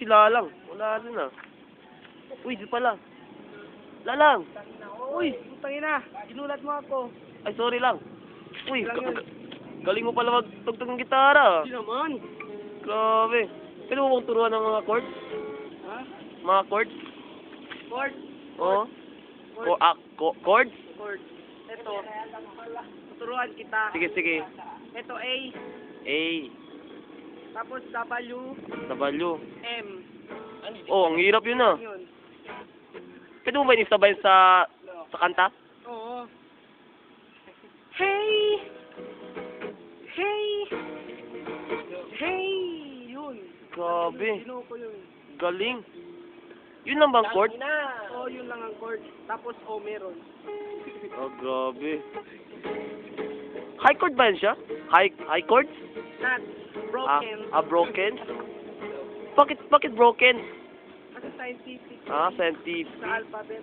si Lalang. Wala rin ah. Uy, di pala. Lalang! Uy, putangin na. Ginulat mo ako. Ay, sorry lang. Uy, Lang yun. galing mo pala magtugtog ng gitara. Hindi naman. Grabe. Pwede mo bang turuan ng mga chords? Ha? Mga chords? Chord. Oo. Chords? Chord. Ito. Tuturuan kita. Sige, sige. Ito A. A. Tapos W. W. M. Oh, ang hirap yun ah. Yun. Pwede mo ba inisabay sa kanta? Oo. Hey! Hey! Hey! Yun. Grabe. Sino ko yun? Galing. Yun lang bang chord? Oo, yun lang ang chord. Tapos O meron. Oh, grabe. High chord ba yan siya? High chord? Not broken. Broken? Bakit broken? Kasi scientific. Scientific. Sa alphabet.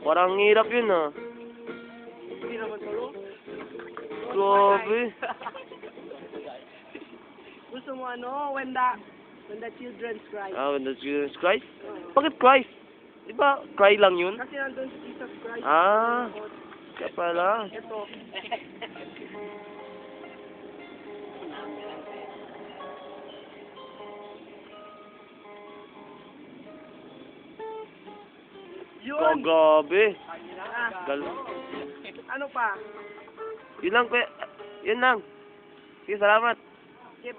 Parang hirap yun ah. Hindi naman tulo. Grabe. Gusto mo ano? When the children cry. When the Jesus Christ? Bakit Christ? Di ba cry lang yun? Kasi nandun si Jesus Christ. Kaya pala. Ito. Oh, Yun. grabe. Gal Ano pa? Yun lang, Yun lang. Sige, salamat.